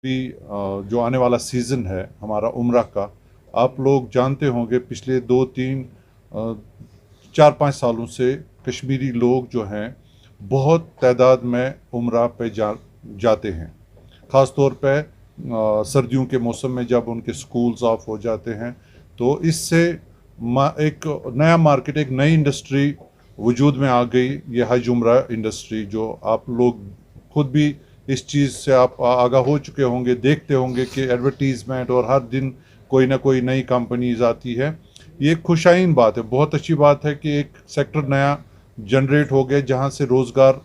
भी जो आने वाला सीज़न है हमारा उम्रा का, आप लोग जानते होंगे पिछले 2-3 4-5 सालों से कश्मीरी लोग जो हैं बहुत तादाद में उम्रा पे जाते हैं। ख़ास तौर पे सर्दियों के मौसम में जब उनके स्कूल्स ऑफ हो जाते हैं, तो इससे एक नया मार्केट, एक नई इंडस्ट्री वजूद में आ गई। ये हज उम्रा इंडस्ट्री, जो आप लोग खुद भी इस चीज़ से आप आगाह हो चुके होंगे, देखते होंगे कि एडवर्टीज़मेंट और हर दिन कोई ना कोई नई कंपनीज आती है। ये खुशाइन बात है, बहुत अच्छी बात है कि एक सेक्टर नया जनरेट हो गया जहाँ से रोज़गार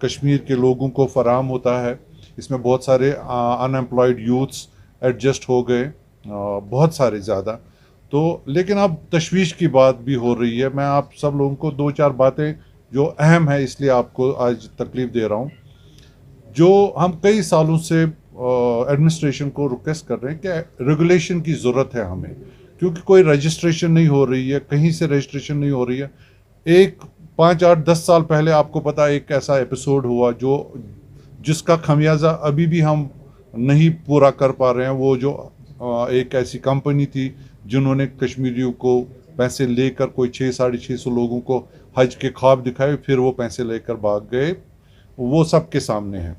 कश्मीर के लोगों को फराहम होता है। इसमें बहुत सारे अनएम्प्लॉयड यूथ्स एडजस्ट हो गए, बहुत सारे ज़्यादा। तो लेकिन अब तशवीश की बात भी हो रही है। मैं आप सब लोगों को 2-4 बातें जो अहम है, इसलिए आपको आज तकलीफ़ दे रहा हूँ। जो हम कई सालों से एडमिनिस्ट्रेशन को रिक्वेस्ट कर रहे हैं कि रेगुलेशन की ज़रूरत है हमें, क्योंकि कोई रजिस्ट्रेशन नहीं हो रही है, कहीं से रजिस्ट्रेशन नहीं हो रही है। एक 5-8-10 साल पहले आपको पता एक ऐसा एपिसोड हुआ जिसका खमियाजा अभी भी हम नहीं पूरा कर पा रहे हैं। वो जो एक ऐसी कंपनी थी जिन्होंने कश्मीरियों को पैसे लेकर कोई 600-650 लोगों को हज के ख्वाब दिखाए, फिर वो पैसे लेकर भाग गए। वो सबके सामने है।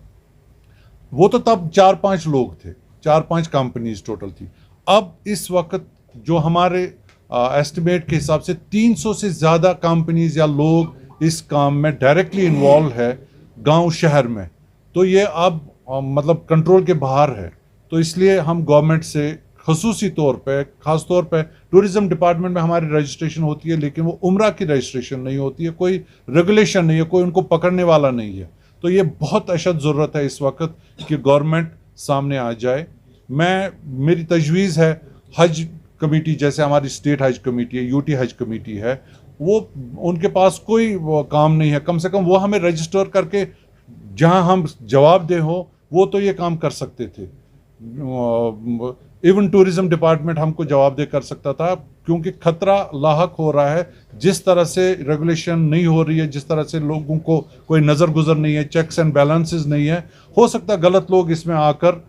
वो तो तब 4-5 लोग थे, 4-5 कंपनीज टोटल थी। अब इस वक्त जो हमारे एस्टिमेट के हिसाब से 300 से ज़्यादा कंपनीज या लोग इस काम में डायरेक्टली इन्वॉल्व है, गांव शहर में। तो ये अब मतलब कंट्रोल के बाहर है। तो इसलिए हम गवर्नमेंट से खसूसी तौर पे, ख़ास तौर पे टूरिज़म डिपार्टमेंट में हमारी रजिस्ट्रेशन होती है, लेकिन वो उम्रा की रजिस्ट्रेशन नहीं होती है, कोई रेगुलेशन नहीं है, कोई उनको पकड़ने वाला नहीं है। तो ये बहुत अशद ज़रूरत है इस वक्त कि गवर्नमेंट सामने आ जाए। मेरी तजवीज़ है हज कमेटी, जैसे हमारी स्टेट हज कमेटी है, यूटी हज कमेटी है, वो उनके पास कोई वो काम नहीं है। कम से कम वो हमें रजिस्टर करके जहां हम जवाब दे हो, वो तो ये काम कर सकते थे। इवन टूरिज़म डिपार्टमेंट हमको जवाब दे कर सकता था, क्योंकि ख़तरा लाहक हो रहा है। जिस तरह से रेगुलेशन नहीं हो रही है, जिस तरह से लोगों को कोई नज़र गुजर नहीं है, चेक्स एंड बैलेंसेस नहीं है, हो सकता है गलत लोग इसमें आकर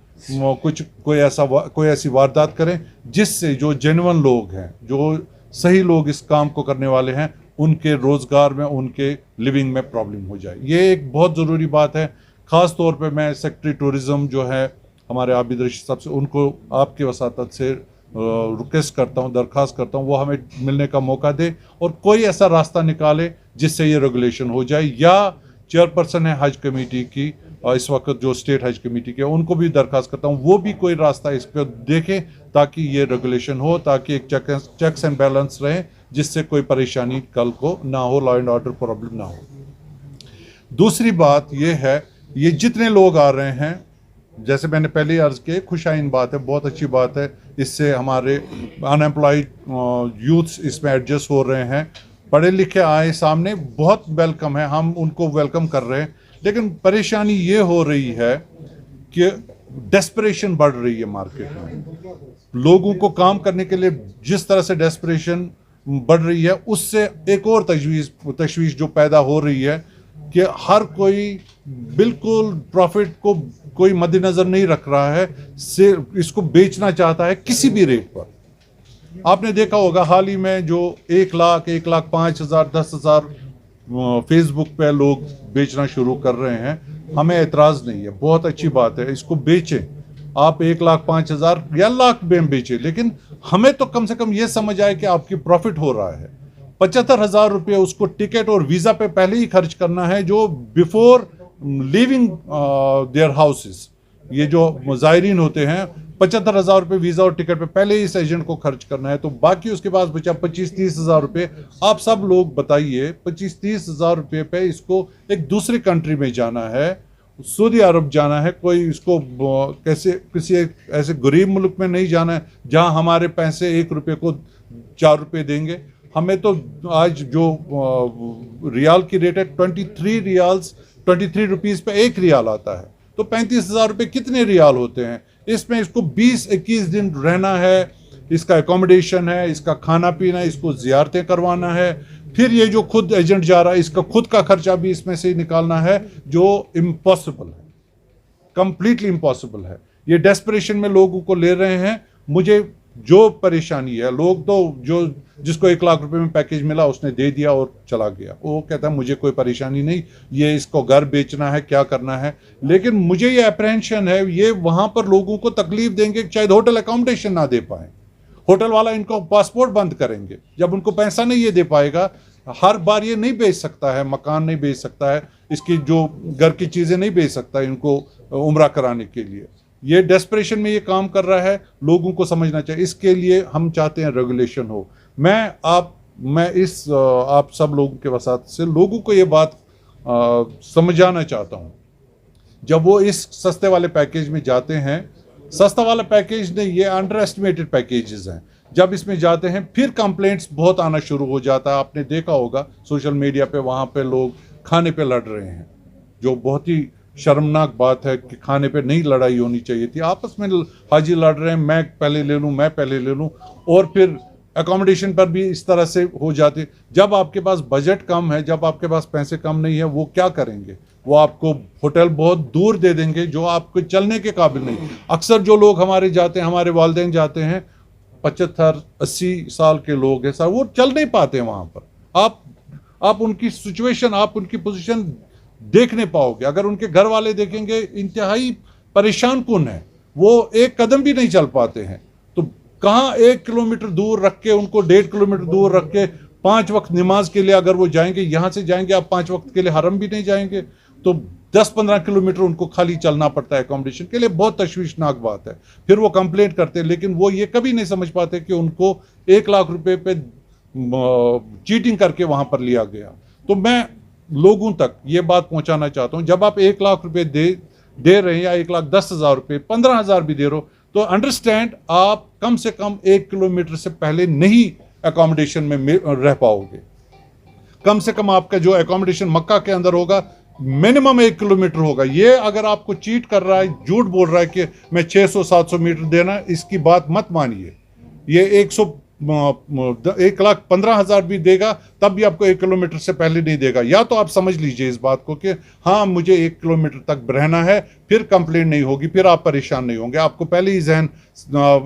कोई ऐसी वारदात करें जिससे जो जेन्युइन लोग हैं, जो सही लोग इस काम को करने वाले हैं, उनके रोज़गार में, उनके लिविंग में प्रॉब्लम हो जाए। ये एक बहुत ज़रूरी बात है। ख़ास तौर पे मैं सेक्रेटरी टूरिज़म जो है हमारे आबिद रशीद साहब से, उनको आपके वसातत से रिक्वेस्ट करता हूँ, दरख्वास्त करता हूँ, वो हमें मिलने का मौका दे और कोई ऐसा रास्ता निकाले जिससे ये रेगुलेशन हो जाए। या चेयरपर्सन है हज कमेटी की, इस वक्त जो स्टेट हज कमेटी के, उनको भी दरख्वास्त करता हूँ वो भी कोई रास्ता इस पर देखें ताकि ये रेगुलेशन हो, ताकि एक चेक्स एंड बैलेंस रहे, जिससे कोई परेशानी कल को ना हो, लॉ एंड ऑर्डर प्रॉब्लम ना हो। दूसरी बात ये है, ये जितने लोग आ रहे हैं, जैसे मैंने पहले अर्ज किया, खुशाइन बात है, बहुत अच्छी बात है। इससे हमारे अनएम्प्लॉयड यूथ्स इसमें एडजस्ट हो रहे हैं, पढ़े लिखे आए सामने, बहुत वेलकम है, हम उनको वेलकम कर रहे हैं। लेकिन परेशानी ये हो रही है कि डेस्परेशन बढ़ रही है मार्केट में। लोगों को काम करने के लिए जिस तरह से डेस्परेशन बढ़ रही है, उससे एक और तशवीश जो पैदा हो रही है कि हर कोई बिल्कुल प्रॉफिट को कोई मद्देनज़र नहीं रख रहा है, इसको बेचना चाहता है किसी भी रेट पर। आपने देखा होगा हाल ही में जो 1 लाख, 1,05,000, 10,000 फेसबुक पे लोग बेचना शुरू कर रहे हैं। हमें एतराज़ नहीं है, बहुत अच्छी बात है, इसको बेचें। आप 1,05,000 या लाख में बेचें, लेकिन हमें तो कम से कम ये समझ आए कि आपकी प्रॉफिट हो रहा है। 75,000 रुपये उसको टिकट और वीज़ा पे पहले ही खर्च करना है, जो बिफोर लिविंग देयर हाउसेस। ये जो ज़ायरीन होते हैं, 75,000 रुपये वीज़ा और टिकट पे पहले ही इस एजेंट को खर्च करना है। तो बाकी उसके पास बचा 25-30 हज़ार रुपये। आप सब लोग बताइए, 25-30 हज़ार रुपये पे इसको एक दूसरी कंट्री में जाना है, सऊदी अरब जाना है, कोई इसको कैसे किसी ऐसे गरीब मुल्क में नहीं जाना है जहां हमारे पैसे 1 रुपये को 4 रुपये देंगे। हमें तो आज जो रियाल की रेट है 23 रुपीज़ पे 1 रियाल आता है, तो 35,000 रुपये कितने रियाल होते हैं। इसमें इसको 20-21 दिन रहना है, इसका एकोमोडेशन है, इसका खाना पीना, इसको ज़ियारतें करवाना है, फिर ये जो खुद एजेंट जा रहा है इसका खुद का खर्चा भी इसमें से निकालना है, जो इम्पॉसिबल है। कंप्लीटली इम्पॉसिबल है। ये डेस्परेशन में लोगों को ले रहे हैं। मुझे जो परेशानी है, लोग तो जो जिसको 1 लाख रुपए में पैकेज मिला उसने दे दिया और चला गया, वो कहता है मुझे कोई परेशानी नहीं, ये इसको घर बेचना है, क्या करना है। लेकिन मुझे ये अप्रहेंशन है, ये वहां पर लोगों को तकलीफ देंगे, शायद होटल अकोमोडेशन ना दे पाए, होटल वाला इनको पासपोर्ट बंद करेंगे, जब उनको पैसा नहीं ये दे पाएगा। हर बार ये नहीं बेच सकता है, मकान नहीं बेच सकता है, इसकी जो घर की चीज़ें नहीं बेच सकता है इनको उम्रा कराने के लिए। ये डेस्परेशन में ये काम कर रहा है, लोगों को समझना चाहिए। इसके लिए हम चाहते हैं रेगुलेशन हो। मैं आप सब लोगों के वसात से लोगों को ये बात समझाना चाहता हूँ, जब वो इस सस्ते वाले पैकेज में जाते हैं, सस्ता वाला पैकेज नहीं, ये अंडर एस्टिमेटेड पैकेजेस हैं। जब इसमें जाते हैं फिर कंप्लेंट्स बहुत आना शुरू हो जाता है। आपने देखा होगा सोशल मीडिया पे, वहाँ पे लोग खाने पे लड़ रहे हैं, जो बहुत ही शर्मनाक बात है कि खाने पे नहीं लड़ाई होनी चाहिए थी। आपस में हाजी लड़ रहे हैं, मैं पहले ले लूँ, मैं पहले ले लूँ, और फिर अकोमोडेशन पर भी इस तरह से हो जाती। जब आपके पास बजट कम है, जब आपके पास पैसे कम नहीं है, वो क्या करेंगे? वो आपको होटल बहुत दूर दे देंगे जो आपको चलने के काबिल नहीं। अक्सर जो लोग हमारे जाते हैं, हमारे वालिदैन जाते हैं, 75-80 साल के लोग हैं सर, वो चल नहीं पाते हैं वहाँ पर। आप उनकी सिचुएशन, आप उनकी पोजीशन देख नहीं पाओगे। अगर उनके घर वाले देखेंगे, इंतहाई परेशान कुन है, वो एक कदम भी नहीं चल पाते हैं। तो कहाँ 1 किलोमीटर दूर रख के, उनको 1.5 किलोमीटर दूर रख के 5 वक्त नमाज के लिए अगर वो जाएंगे, यहाँ से जाएंगे आप 5 वक्त के लिए हरम भी नहीं जाएंगे, तो 10-15 किलोमीटर उनको खाली चलना पड़ता है अकोमोडेशन के लिए। बहुत तशवीशनाक बात है। फिर वो कंप्लेंट करते हैं, लेकिन वो ये कभी नहीं समझ पाते कि उनको 1 लाख रुपए पे चीटिंग करके वहां पर लिया गया। तो मैं लोगों तक ये बात पहुंचाना चाहता हूं, जब आप 1 लाख रुपए दे रहे हैं, या 1,10,000 रुपए, 15,000 भी दे रहे हो, तो अंडरस्टैंड आप कम से कम 1 किलोमीटर से पहले नहीं अकोमोडेशन में रह पाओगे। कम से कम आपका जो अकोमोडेशन मक्का के अंदर होगा, मिनिमम 1 किलोमीटर होगा। ये अगर आपको चीट कर रहा है, झूठ बोल रहा है कि मैं 600-700 मीटर देना, इसकी बात मत मानिए। ये 1,15,000 भी देगा तब भी आपको 1 किलोमीटर से पहले नहीं देगा। या तो आप समझ लीजिए इस बात को कि हाँ मुझे 1 किलोमीटर तक रहना है, फिर कंप्लेंट नहीं होगी, फिर आप परेशान नहीं होंगे। आपको पहले ही जहन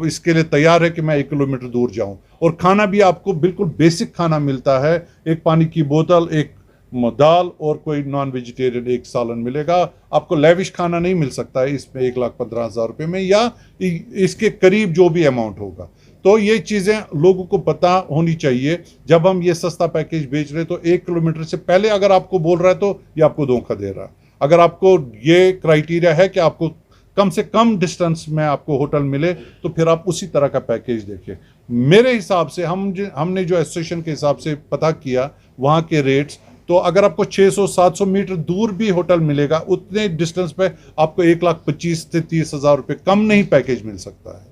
इसके लिए तैयार है कि मैं 1 किलोमीटर दूर जाऊं। और खाना भी आपको बिल्कुल बेसिक खाना मिलता है, एक पानी की बोतल, एक दाल और कोई नॉन वेजिटेरियन एक सालन मिलेगा। आपको लेविश खाना नहीं मिल सकता है इसमें 1,15,000 रुपये में, या इसके करीब जो भी अमाउंट होगा। तो ये चीज़ें लोगों को पता होनी चाहिए। जब हम ये सस्ता पैकेज बेच रहे तो 1 किलोमीटर से पहले अगर आपको बोल रहा है तो ये आपको धोखा दे रहा है। अगर आपको ये क्राइटेरिया है कि आपको कम से कम डिस्टेंस में आपको होटल मिले, तो फिर आप उसी तरह का पैकेज देखिए। मेरे हिसाब से हमने जो एसोसिएशन के हिसाब से पता किया वहाँ के रेट्स, तो अगर आपको 600-700 मीटर दूर भी होटल मिलेगा, उतने डिस्टेंस पे आपको 1,25,000 से 30,000 रुपये कम नहीं पैकेज मिल सकता है।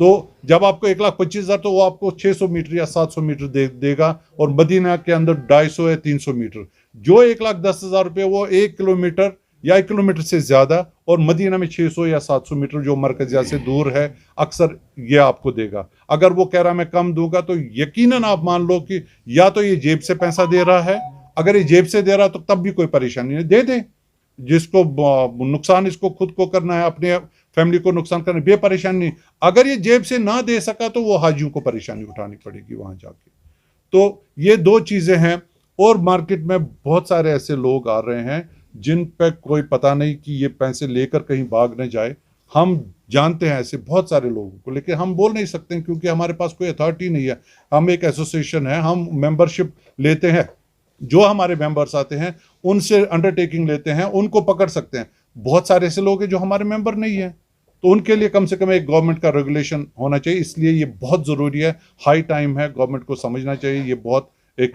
तो जब आपको 1,25,000, तो वो आपको 600 मीटर या 700 मीटर देगा, और मदीना के अंदर 250 या 300 मीटर। जो 1,10,000 रुपये वो 1 किलोमीटर या 1 किलोमीटर से ज़्यादा, और मदीना में 600 या 700 मीटर जो मरकज़िया से दूर है, अक्सर ये आपको देगा। अगर वो कह रहा मैं कम दूंगा, तो यकीनन आप मान लो कि या तो ये जेब से पैसा दे रहा है। अगर ये जेब से दे रहा तो तब भी कोई परेशानी नहीं, दे दे। जिसको नुकसान इसको खुद को करना है, अपने फैमिली को नुकसान करना है, बेपरेशानी नहीं। अगर ये जेब से ना दे सका तो वो हाजियों को परेशानी उठानी पड़ेगी वहां जाके। तो ये 2 चीजें हैं। और मार्केट में बहुत सारे ऐसे लोग आ रहे हैं जिन पे कोई पता नहीं कि ये पैसे लेकर कहीं भाग न जाए। हम जानते हैं ऐसे बहुत सारे लोगों को, लेकिन हम बोल नहीं सकते क्योंकि हमारे पास कोई अथॉरिटी नहीं है। हम एक एसोसिएशन है, हम मेंबरशिप लेते हैं, जो हमारे मेंबर्स आते हैं उनसे अंडरटेकिंग लेते हैं, उनको पकड़ सकते हैं। बहुत सारे ऐसे लोग हैं जो हमारे मेंबर नहीं है, तो उनके लिए कम से कम एक गवर्नमेंट का रेगुलेशन होना चाहिए। इसलिए ये बहुत ज़रूरी है, हाई टाइम है, गवर्नमेंट को समझना चाहिए। ये बहुत एक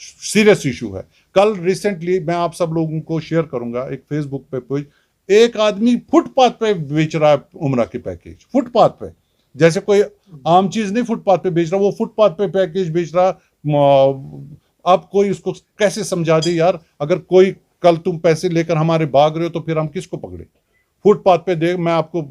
सीरियस इशू है। कल रिसेंटली मैं आप सब लोगों को शेयर करूंगा एक फेसबुक पे पेज, एक आदमी फुटपाथ पे बेच रहा है उम्रा के पैकेज। फुटपाथ पे, जैसे कोई आम चीज नहीं फुटपाथ पे बेच रहा, वो फुटपाथ पे पैकेज बेच रहा। आप कोई उसको कैसे समझा दे यार, अगर कोई कल तुम पैसे लेकर हमारे भाग रहे हो तो फिर हम किसको पकड़े? फुटपाथ पे देख, मैं आपको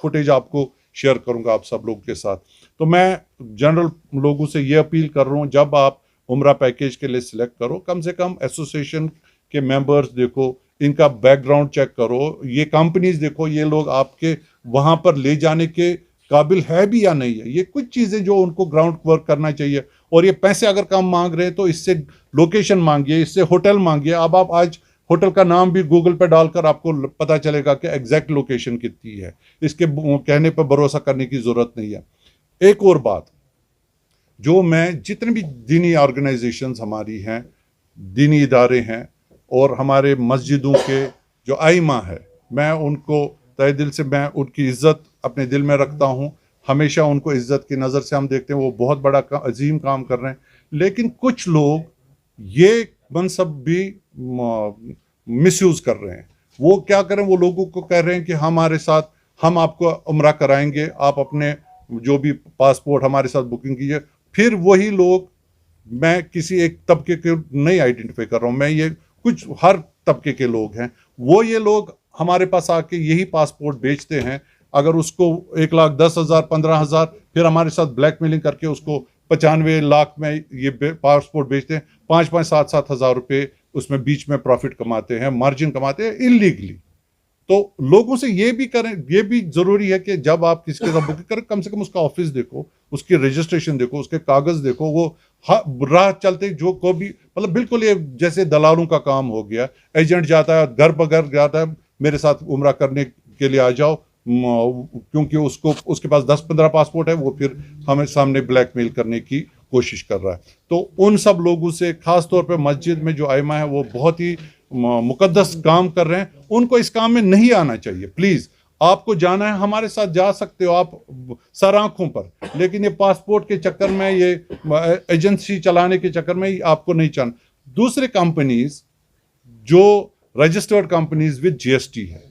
फुटेज आपको शेयर करूंगा आप सब लोगों के साथ। तो मैं जनरल लोगों से ये अपील कर रहा हूँ, जब आप उम्रा पैकेज के लिए सिलेक्ट करो, कम से कम एसोसिएशन के मेंबर्स देखो, इनका बैकग्राउंड चेक करो, ये कंपनीज देखो, ये लोग आपके वहां पर ले जाने के काबिल है भी या नहीं है। ये कुछ चीजें जो उनको ग्राउंड वर्क करना चाहिए। और ये पैसे अगर कम मांग रहे हैं तो इससे लोकेशन मांगिए, इससे होटल मांगिए। अब आप आज होटल का नाम भी गूगल पे डालकर आपको पता चलेगा कि एग्जैक्ट लोकेशन कितनी है। इसके कहने पर भरोसा करने की जरूरत नहीं है। एक और बात, जो मैं जितने भी दीनी ऑर्गेनाइजेशंस हमारी हैं, दीनी इदारे हैं, और हमारे मस्जिदों के जो आइमा है, मैं उनको तहे दिल से, मैं उनकी इज्जत अपने दिल में रखता हूँ। हमेशा उनको इज्जत की नज़र से हम देखते हैं, वो बहुत बड़ा अजीम काम कर रहे हैं। लेकिन कुछ लोग ये मनसब भी मिसयूज़ कर रहे हैं। वो क्या करें, वो लोगों को कह रहे हैं कि हमारे साथ, हम आपको उम्रा कराएंगे, आप अपने जो भी पासपोर्ट हमारे साथ बुकिंग कीजिए। फिर वही लोग, मैं किसी एक तबके के नहीं आइडेंटिफाई कर रहा हूँ, मैं ये कुछ हर तबके के लोग हैं, वो ये लोग हमारे पास आके यही पासपोर्ट बेचते हैं। अगर उसको 1,10,000 15,000, फिर हमारे साथ ब्लैकमेलिंग करके उसको 95 लाख में ये पासपोर्ट बेचते हैं। 5-5 7-7 हज़ार रुपये उसमें बीच में प्रॉफिट कमाते हैं, मार्जिन कमाते हैं इलीगली। तो लोगों से ये भी करें, ये भी जरूरी है कि जब आप किसी के साथ बुकिंग करें, कम से कम उसका ऑफिस देखो, उसकी रजिस्ट्रेशन देखो, उसके कागज देखो। वो राह चलते जो को भी, मतलब बिल्कुल ये जैसे दलालों का काम हो गया। एजेंट जाता है घर पर घर, जाता है मेरे साथ उम्रा करने के लिए आ जाओ, क्योंकि उसको उसके पास 10-15 पासपोर्ट है, वो फिर हमें सामने ब्लैकमेल करने की कोशिश कर रहा है। तो उन सब लोगों से, खास तौर पे मस्जिद में जो आइमा है वो बहुत ही मुकद्दस काम कर रहे हैं, उनको इस काम में नहीं आना चाहिए। प्लीज, आपको जाना है हमारे साथ जा सकते हो आप सर आंखों पर, लेकिन ये पासपोर्ट के चक्कर में, ये एजेंसी चलाने के चक्कर में आपको नहीं जाना। दूसरे कंपनीज जो रजिस्टर्ड कंपनीज विद जीएसटी है,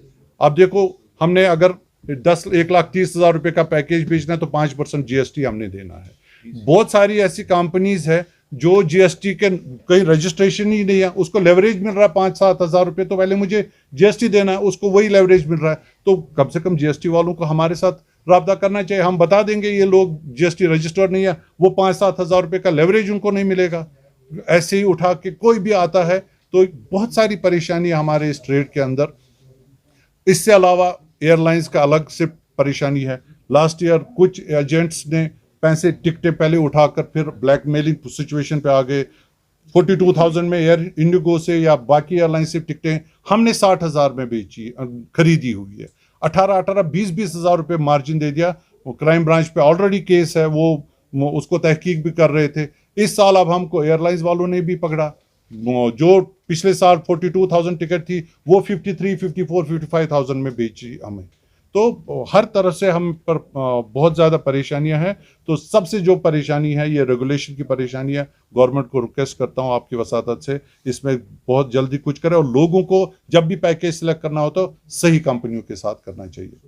आप देखो, हमने अगर 1,30,000 रुपए का पैकेज बेचना है तो 5% जीएसटी हमने देना है। बहुत सारी ऐसी कंपनीज है जो जीएसटी के कहीं रजिस्ट्रेशन ही नहीं है, उसको लेवरेज मिल रहा है 5-7 हज़ार रुपये, तो पहले मुझे जीएसटी देना है, उसको वही लेवरेज मिल रहा है। तो कम से कम जीएसटी वालों को हमारे साथ राब्ता करना चाहिए। हम बता देंगे ये लोग जीएसटी रजिस्टर्ड नहीं है, वो 5-7 हज़ार रुपये का लेवरेज उनको नहीं मिलेगा। ऐसे ही उठा के कोई भी आता है, तो बहुत सारी परेशानी हमारे इस ट्रेड के अंदर। इससे अलावा एयरलाइंस का अलग से परेशानी है। लास्ट ईयर कुछ एजेंट्स ने पैसे, टिकटें पहले उठाकर फिर ब्लैकमेलिंग सिचुएशन पे आ गए। 42,000 में एयर इंडिगो से या बाकी एयरलाइन से टिकटें हमने 60,000 में बेची, खरीदी हुई है। 18-20 हज़ार रुपये मार्जिन दे दिया। वो क्राइम ब्रांच पे ऑलरेडी केस है, वो उसको तहकीक भी कर रहे थे। इस साल अब हमको एयरलाइंस वालों ने भी पकड़ा। जो पिछले साल 42,000 टिकट थी, वो 53, 54, 55,000 में बेची हमें। तो हर तरह से हम पर बहुत ज़्यादा परेशानियां हैं। तो सबसे जो परेशानी है, ये रेगुलेशन की परेशानी है। गवर्नमेंट को रिक्वेस्ट करता हूं आपकी वसातत से, इसमें बहुत जल्दी कुछ करें, और लोगों को जब भी पैकेज सिलेक्ट करना हो तो सही कंपनियों के साथ करना चाहिए।